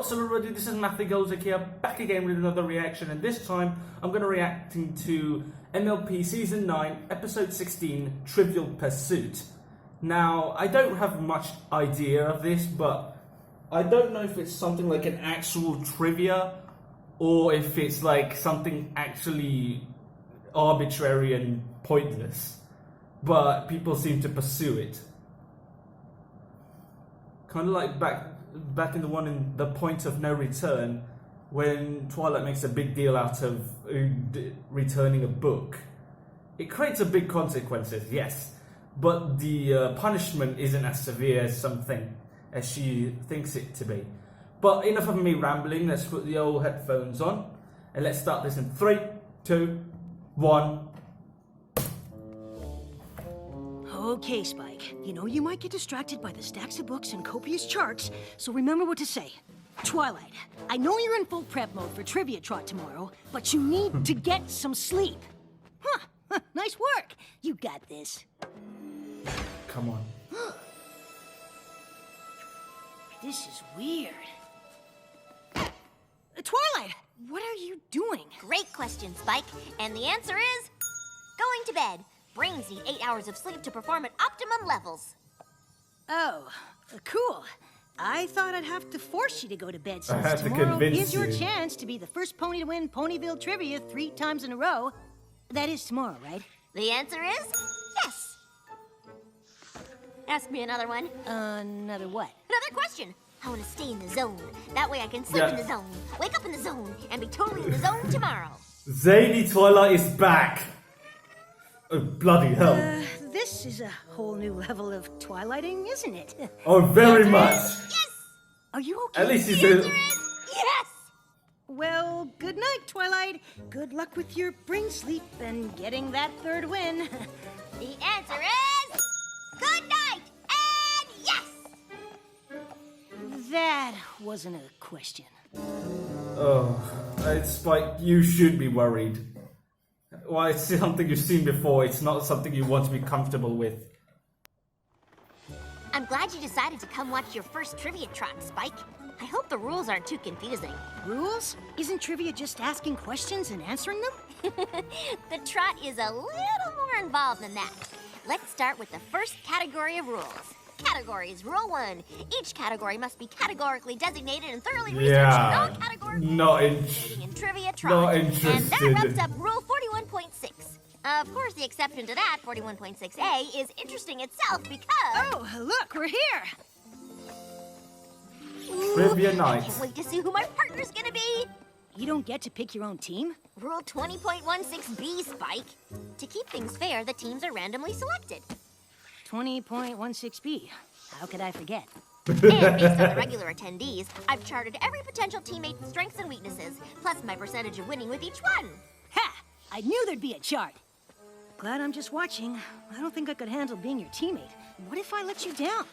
What's up everybody, this is Matthew Goldzick here, back again with another reaction, and this time I'm going to reacting to MLP Season 9, Episode 16, Trivial Pursuit. Now, I don't have much idea of this, but I don't know if it's something like an actual trivia, or if it's like something actually arbitrary and pointless, but people seem to pursue it. Kind of like back in the one in The Point of No Return, when Twilight makes a big deal out of returning a book. It creates a big consequences, yes, but the punishment isn't as severe as something as she thinks it to be. But enough of me rambling, let's put the old headphones on and let's start this in 3, 2, 1. Okay, Spike. You know you might get distracted by the stacks of books and copious charts, so remember what to say. Twilight, I know you're in full prep mode for Trivia Trot tomorrow, but you need to get some sleep. Huh, nice work. You got this. Come on. This is weird. Twilight, what are you doing? Great question, Spike. And the answer is going to bed. Brains need 8 hours of sleep to perform at optimum levels. Oh, cool. I thought I'd have to force you to go to bed since I had to tomorrow convince is your you. chance to be the first pony to win Ponyville Trivia 3 times in a row. That is tomorrow, right? The answer is yes. Ask me another one. Another what? Another question. I want to stay in the zone. That way I can sleep in the zone, wake up in the zone, and be totally in the zone tomorrow. Zany Twilight is back. Oh, bloody hell. This is a whole new level of Twilighting, isn't it? Oh, very much. Yes! Are you okay? At least he's The a... answer is yes! Well, good night, Twilight. Good luck with your brain sleep and getting that 3rd win. The answer is good night and yes! That wasn't a question. Oh, Spike, you should be worried. Well, it's something you've seen before. It's not something you want to be comfortable with. I'm glad you decided to come watch your first Trivia Trot, Spike. I hope the rules aren't too confusing. Rules? Isn't trivia just asking questions and answering them? The trot is a little more involved than that. Let's start with the first category of rules. Categories. Rule 1. Each category must be categorically designated and thoroughly researched in all categories in Trivia Trot. Not interested. And that wraps up Rule 41.6. Of course, the exception to that, 41.6a, is interesting itself because... Oh, look, we're here! Trivia I night. can't wait to see who my partner's gonna be! You don't get to pick your own team? Rule 20.16b, Spike. To keep things fair, the teams are randomly selected. 20.16b. How could I forget? And based on the regular attendees, I've charted every potential teammate's strengths and weaknesses, plus my percentage of winning with each one. Ha! I knew there'd be a chart. Glad I'm just watching. I don't think I could handle being your teammate. What if I let you down?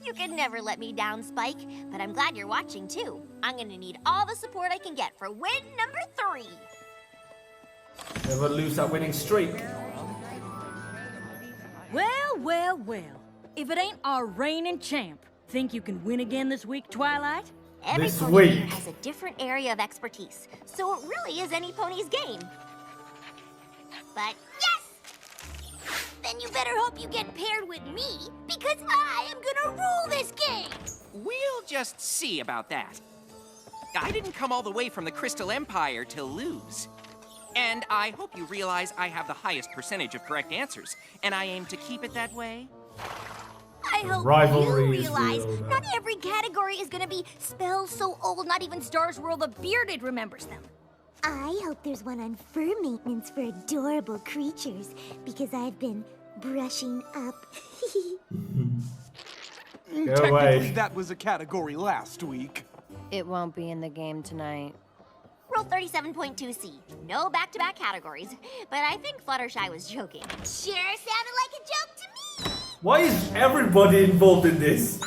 You can never let me down, Spike, but I'm glad you're watching, too. I'm gonna need all the support I can get for win number 3. Never lose that winning streak. Well. If it ain't our reigning champ, think you can win again this week, Twilight? Every This pony week. has a different area of expertise, so it really is any pony's game. But yes! Then you better hope you get paired with me, because I am gonna rule this game! We'll just see about that. I didn't come all the way from the Crystal Empire to lose. And I hope you realize I have the highest percentage of correct answers, and I aim to keep it that way. I hope Rivalry you is realize real, not every category is gonna be spells so old not even Star's World the Bearded remembers them. I hope there's one on fur maintenance for adorable creatures, because I've been brushing up. Go Technically, away. that was a category last week. It won't be in the game tonight. Rule 37.2c. No back-to-back categories. But I think Fluttershy was joking. Sure sounded like a joke to me! Why is everybody involved in this?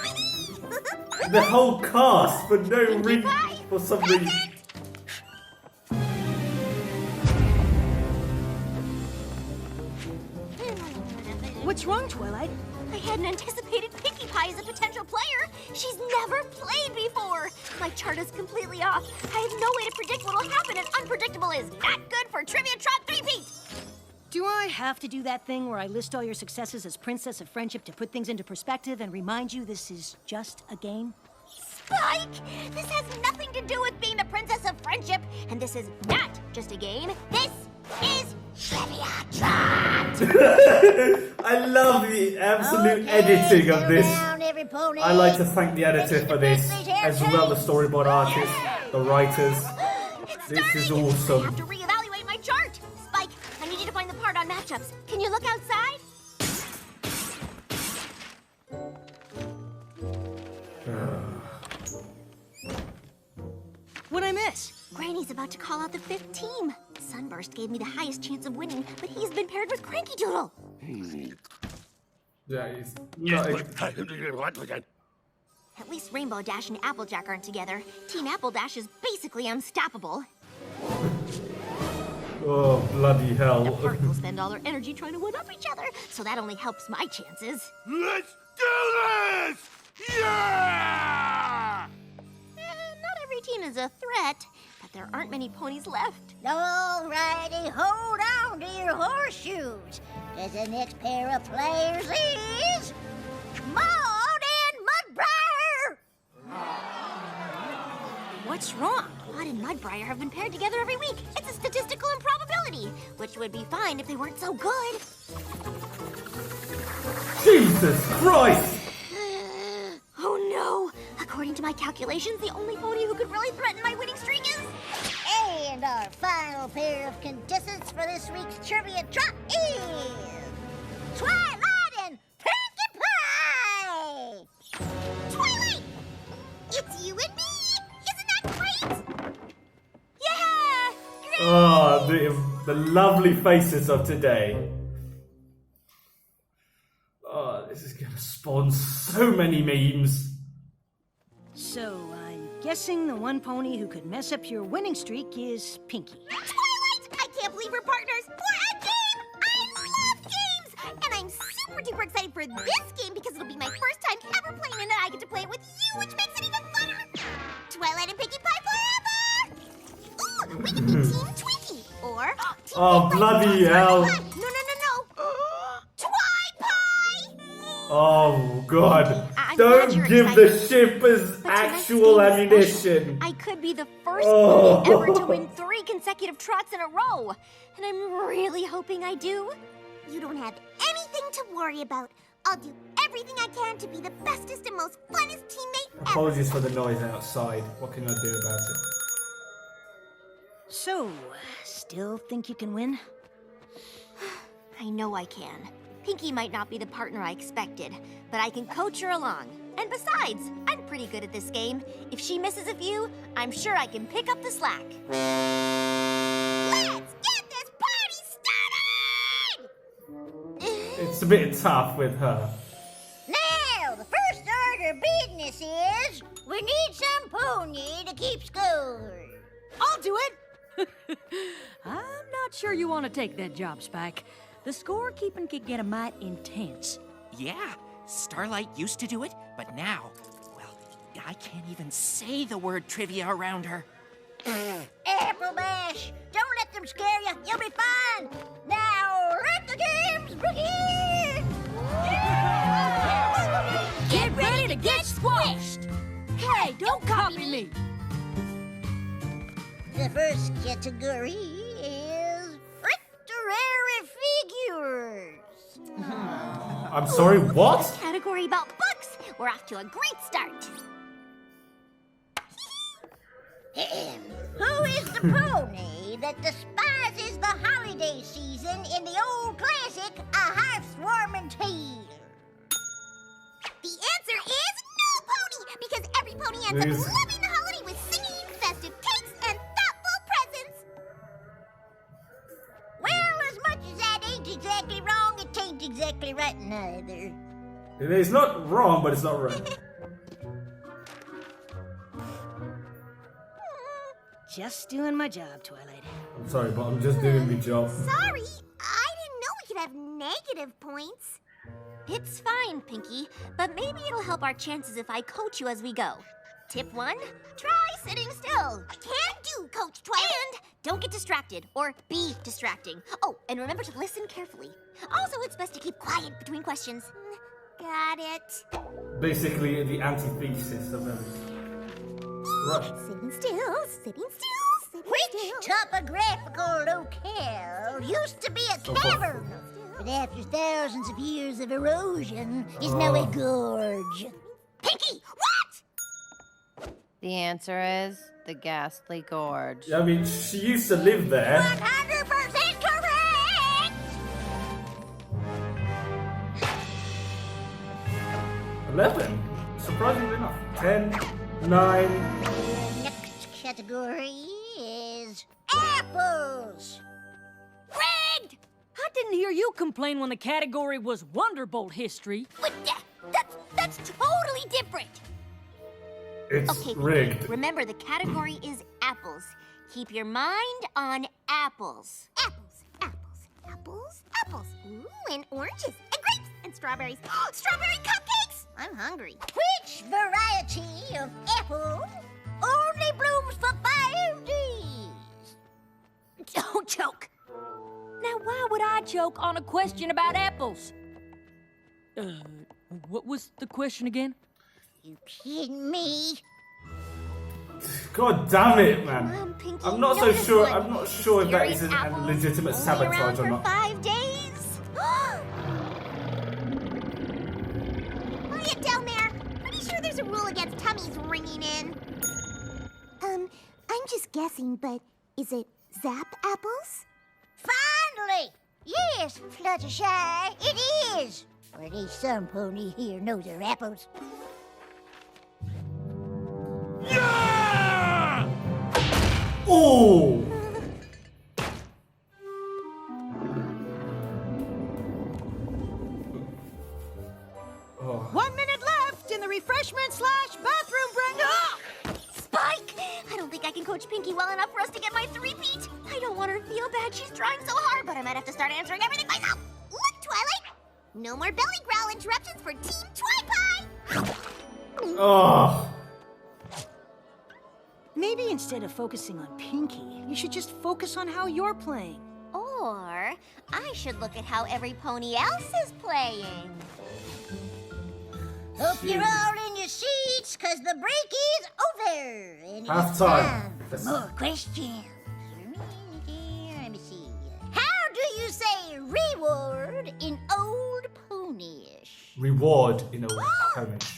The whole cast, for no reason, for some reason. What's wrong, Twilight? I hadn't anticipated picking Pie is a potential player. She's never played before. My chart is completely off. I have no way to predict what'll happen, and unpredictable is not good for Trivia Trot 3-peat. Do I have to do that thing where I list all your successes as Princess of Friendship to put things into perspective and remind you this is just a game? Spike! This has nothing to do with being the Princess of Friendship, and this is not just a game. This is Trivia Trot! I love the absolute editing of this. I like to thank the editor for this, as well the storyboard artists, the writers. This is awesome. I have to reevaluate my chart. Spike, I need you to find the part on matchups. Can you look outside? What'd I miss? Granny's about to call out the 5th team. Sunburst gave me the highest chance of winning, but he's been paired with Cranky Doodle. Yeah, it's At least Rainbow Dash and Applejack aren't together. Team Apple Dash is basically unstoppable. oh, bloody hell. The party will spend all their energy trying to one-up each other, so that only helps my chances. Let's do this! Yeah! Not every team is a threat, but there aren't many ponies left. Alrighty, hold on to your horseshoes, because the next pair of players is Maud and Mudbriar! What's wrong? Maud and Mudbriar have been paired together every week. It's a statistical improbability, which would be fine if they weren't so good. Jesus Christ! Oh no! According to my calculations, the only pony who could really threaten my winning streak is... And our final pair of contestants for this week's Trivia Trot is Twilight and Pinkie Pie! Twilight! It's you and me! Isn't that great? Yeah! Great! Oh, the lovely faces of today. Oh, this is gonna spawn so many memes. So, I'm guessing the one pony who could mess up your winning streak is Pinkie. Twilight! I can't believe we're partners for a game! I love games! And I'm super duper excited for this game because it'll be my first time ever playing and I get to play it with you, which makes it even funner! Twilight and Pinkie Pie forever! Ooh, we can be Team Twinkie! Or Team Oh, Pinkie Pie. bloody hell. No! Twi-Pie! Oh, God. I'm glad Don't you're give excited. the shippers But tonight's actual game is ammunition. special. I could be the first Oh. pony ever to win 3 consecutive trots in a row. And I'm really hoping I do. You don't have anything to worry about. I'll do everything I can to be the bestest and most funnest teammate ever. Apologies for the noise outside. What can I do about it? So, still think you can win? I know I can. Pinkie might not be the partner I expected, but I can coach her along. And besides, I'm pretty good at this game. If she misses a few, I'm sure I can pick up the slack. Let's get this party started! It's a bit tough with her. Now, the first order of business is we need some pony to keep score. I'll do it! I'm not sure you want to take that job, Spike. The scorekeeping could get a mite intense. Yeah, Starlight used to do it, but now, well, I can't even say the word trivia around her. Apple Bash, don't let them scare you. You'll be fine. Now, let the games begin! Get ready to get squashed! Hey, don't copy me! The first category is literary figures. I'm sorry, what? Category about books. We're off to a great start. Who is the pony that despises the holiday season in the old classic A Hearthwarming Tale? The answer is no pony, because every pony ends Please. up loving the holiday with singing, festive cakes, and thoughtful presents. Well, as much as that ain't exactly wrong, it ain't exactly right neither. It's not wrong, but it's not right. Just doing my job, Twilight. I'm sorry, but I'm just doing my job. Sorry, I didn't know we could have negative points. It's fine, Pinky, but maybe it'll help our chances if I coach you as we go. Tip 1, try sitting still. Can do, Coach Twilight. And don't get distracted or be distracting. Oh, and remember to listen carefully. Also, it's best to keep quiet between questions. Got it. Basically, the antithesis of everything. Right. Sitting still, sitting still, sitting Which still. topographical locale used to be a cavern, but after thousands of years of erosion is now a gorge. Pinky, what? The answer is the Ghastly Gorge. I mean, she used to live there. 100% correct! 11. Surprisingly enough. 10, 9. The next category is apples. Rigged! I didn't hear you complain when the category was Wonderbolt history. But that's totally different. It's Okay, rigged. remember the category is apples. Keep your mind on apples. Apples, apples, apples, apples. Ooh, and oranges, and grapes, and strawberries. Strawberry cupcakes! I'm hungry. Which variety of apple only blooms for 5 days? Don't choke. Now, why would I choke on a question about apples? What was the question again? You kidding me? God damn it, man. Come on, Pinky, I'm not know so this sure. one. I'm not sure if that is Mysterious a apples, legitimate only sabotage around or for not. 5 days. Quiet down there. Pretty sure there's a rule against tummies ringing in. I'm just guessing, but is it Zap apples? Finally! Yes, Fluttershy, it is. Or at least some pony here knows their apples. Oh! Oh. 1 minute left in the refreshment/bathroom break. Spike! I don't think I can coach Pinky well enough for us to get my three-peat. I don't want her to feel bad. She's trying so hard, but I might have to start answering everything myself. Look, Twilight! No more belly growl interruptions for Team Twi-Pie! Oh. Maybe instead of focusing on Pinky, you should just focus on how you're playing. Or I should look at how every pony else is playing. Hope you're all in your seats, cause the break is over. And Half it's time. for more questions. Let me see. How do you say reward in Old Ponyish? Reward in a ponish.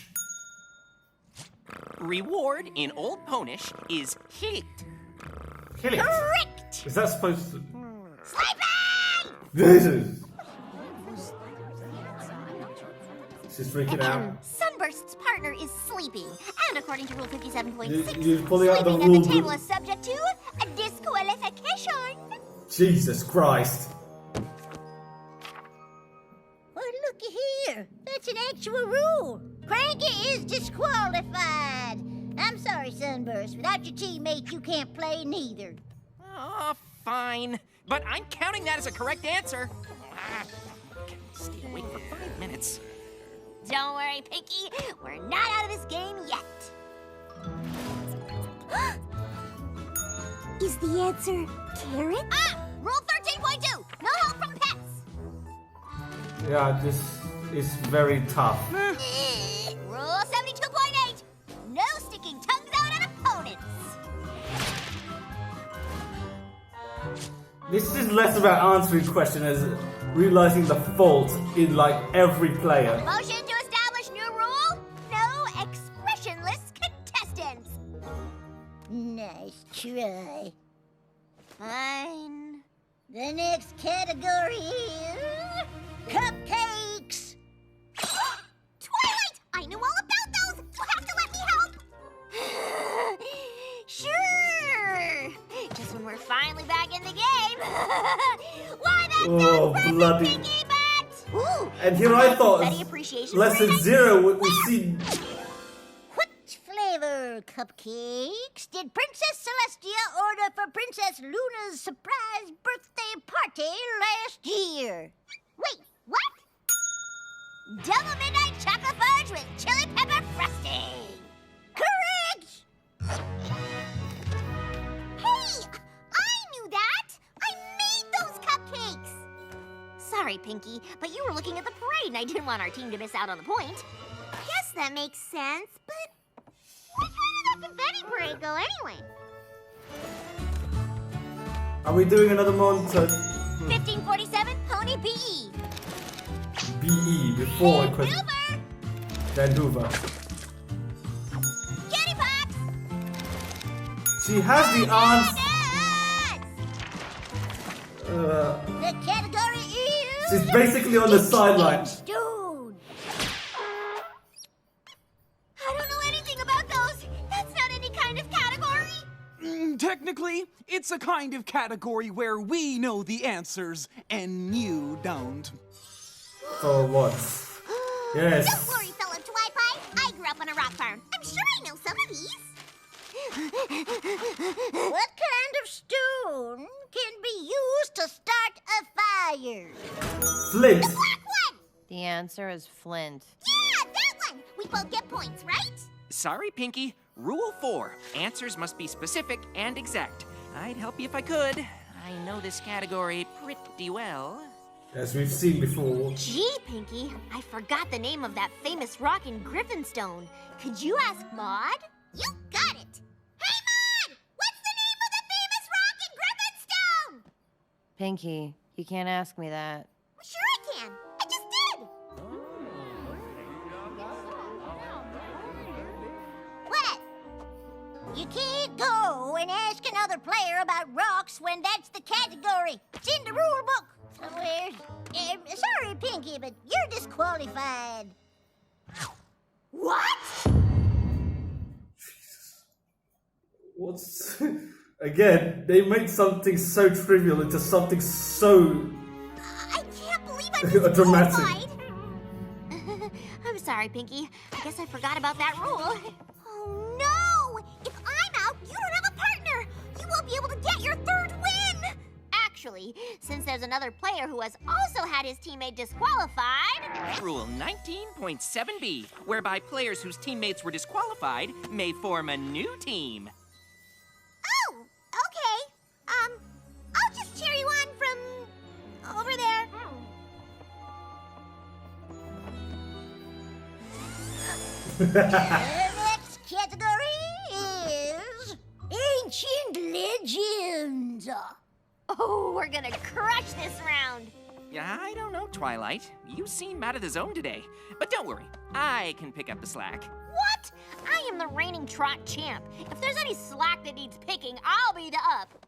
Reward in Old Ponish is hit. Kill it. Correct! Is that supposed to? Sleeping! This is. She's freaking out. Sunburst's partner is sleeping, and according to Rule 57.6, You're pulling out the sleeping rule at the table book. is subject to a disqualification. Jesus Christ. Well, looky here. That's an actual rule. Cranky is disqualified. I'm sorry, Sunburst. Without your teammate, you can't play neither. Oh, fine. But I'm counting that as a correct answer. Okay, stay awake for 5 minutes. Don't worry, Pinky. We're not out of this game yet. Is the answer carrot? Ah! Rule 13.2. No help from pets. Yeah, this is very tough. Rule 72.8. No sticking tongues out at opponents. This is less about answering questions as realizing the fault in like every player. Motion to establish new rule. No expressionless contestants. Nice try. Fine. The next category is cupcakes. Twilight! I knew all about those! You'll have to let me help! Sure! Just when we're finally back in the game! Why, that's Oh, so bloody- Pinky Bat! Ooh, And here I thought Betty appreciation lesson for a nice- 0 we see. What flavor cupcakes did Princess Celestia order for Princess Luna's surprise birthday party last year? Wait, what? Pinky, but you were looking at the parade and I didn't want our team to miss out on the point. Guess that makes sense, but what time did that confetti parade go anyway? Are we doing another montage? 1547, Pony BE. BE before And it was Hoover! then Hoover. Kitty Pox! She has the answer. The category is... She's basically on the sideline. Stone. I don't know anything about those. That's not any kind of category. Technically, it's a kind of category where we know the answers and you don't. For what? Yes. Don't worry, fellow Twi-Fi. I grew up on a rock farm. I'm sure I know some of these. What kind of stone can be used to start a fire? Flint. Black one! The answer is flint. Yeah, that one! We both get points, right? Sorry, Pinky. Rule 4. Answers must be specific and exact. I'd help you if I could. I know this category pretty well. As we've seen before. Gee, Pinky, I forgot the name of that famous rock in Griffinstone. Could you ask Maud? You got it! Hey, Maud! What's the name of the famous rock in Griffinstone? Pinky, you can't ask me that. Sure I can. I just did. What? You can't go and ask another player about rocks when that's the category. It's in the rule book somewhere. Sorry, Pinky, but you're disqualified. What? What's again? They made something so trivial into something so I can't believe I'm dramatic. disqualified. I'm sorry, Pinky. I guess I forgot about that rule. Oh no! If I'm out, you don't have a partner. You won't be able to get your third win. Actually, since there's another player who has also had his teammate disqualified. Rule 19.7b, whereby players whose teammates were disqualified may form a new team. Oh, okay. I'll just cheer you on from over there. The next category is Ancient Legends. Oh, we're gonna crush this round. Yeah, I don't know, Twilight. You seem out of the zone today. But don't worry, I can pick up the slack. What? I am the reigning trot champ. If there's any slack that needs picking, I'll be the up.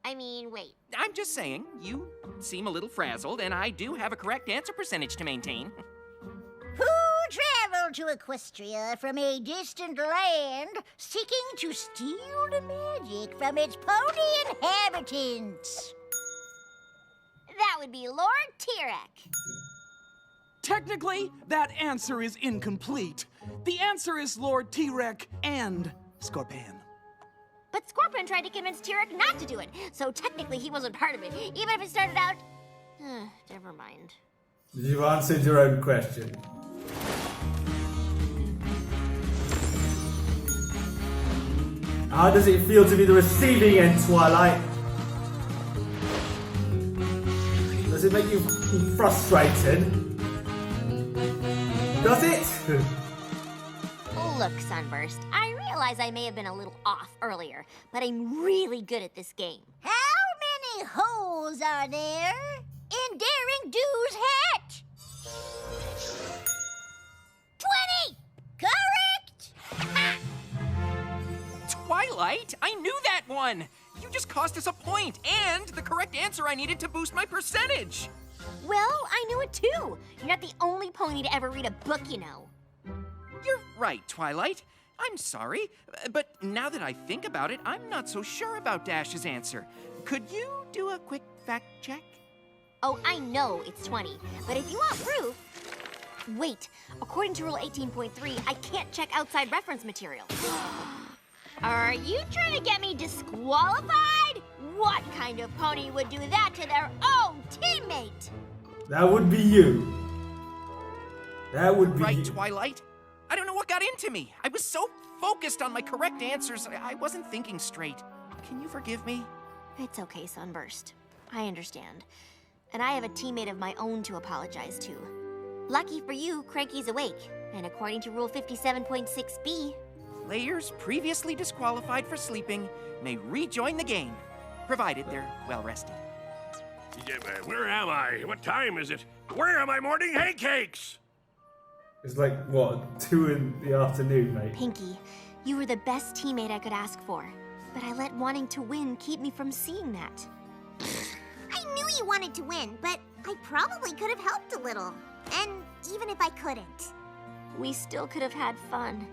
I mean, wait. I'm just saying, you seem a little frazzled, and I do have a correct answer percentage to maintain. Who traveled to Equestria from a distant land, seeking to steal the magic from its pony inhabitants? That would be Lord Tirek. Technically, that answer is incomplete. The answer is Lord T-Rex and Scorpion. But Scorpion tried to convince Tirek not to do it, so technically he wasn't part of it, even if it started out... never mind. You've answered your own question. How does it feel to be the receiving end, Twilight? Does it make you frustrated? Does it? Look, Sunburst, I realize I may have been a little off earlier, but I'm really good at this game. How many holes are there in Daring Do's hat? 20! Correct! Twilight, I knew that one! You just cost us a point and the correct answer I needed to boost my percentage! Well, I knew it too. You're not the only pony to ever read a book, you know. You're right, Twilight. I'm sorry, but now that I think about it, I'm not so sure about Dash's answer. Could you do a quick fact check? Oh, I know it's 20, but if you want proof... Wait, according to Rule 18.3, I can't check outside reference material. Are you trying to get me disqualified? What kind of pony would do that to their own teammate? That would be you. That would be Right, you. Twilight? I don't know what got into me. I was so focused on my correct answers, I wasn't thinking straight. Can you forgive me? It's okay, Sunburst. I understand. and I have a teammate of my own to apologize to. Lucky for you, Cranky's awake, and according to Rule 57.6b, Players previously disqualified for sleeping may rejoin the game, provided they're well rested. Yeah, where am I? What time is it? Where are my morning hay cakes? It's like, what, 2 in the afternoon, mate? Pinky, you were the best teammate I could ask for, but I let wanting to win keep me from seeing that. I knew you wanted to win, but I probably could have helped a little. And even if I couldn't. We still could have had fun.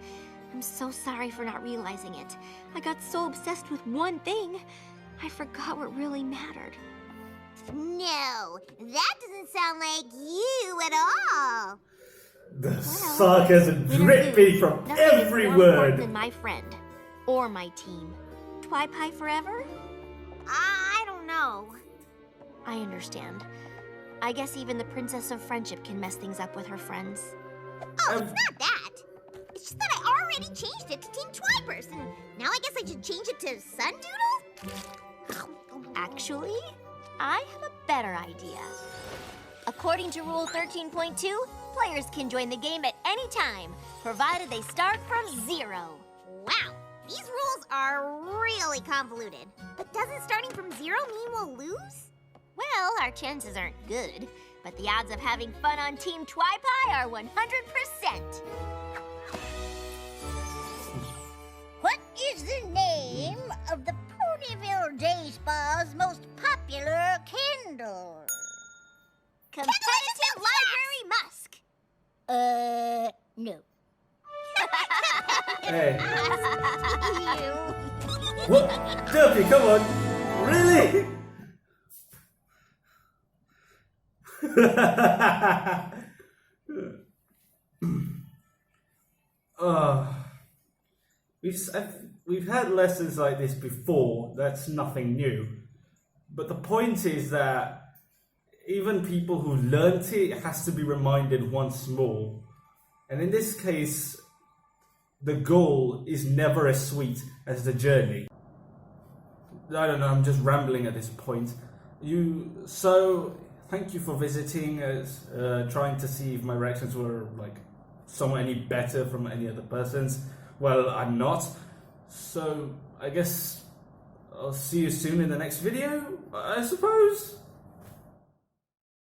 I'm so sorry for not realizing it. I got so obsessed with one thing, I forgot what really mattered. No, that doesn't sound like you at all. The sarcasm dripping from Nothing every is more word. important than my friend, or my team. Twi-Pie forever? I don't know. I understand. I guess even the Princess of Friendship can mess things up with her friends. Oh, it's not that. It's just that I already changed it to Team Twipers, and now I guess I should change it to Sundoodle? Actually, I have a better idea. According to Rule 13.2, players can join the game at any time, provided they start from 0. Wow, these rules are really convoluted. But doesn't starting from 0 mean we'll lose? Well, our chances aren't good, but the odds of having fun on Team Twi-Pie are 100%. What is the name of the Ponyville Day Spa's most popular candle? Competitive Library Musk. No. Hey. What? Derpy, come on. Really? We've had lessons like this before. That's nothing new. But the point is that even people who learnt it has to be reminded once more. And in this case, the goal is never as sweet as the journey. I don't know, I'm just rambling at this point. So, thank you for visiting us, trying to see if my reactions were like somewhat any better from any other person's. Well, I'm not. So, I guess I'll see you soon in the next video, I suppose.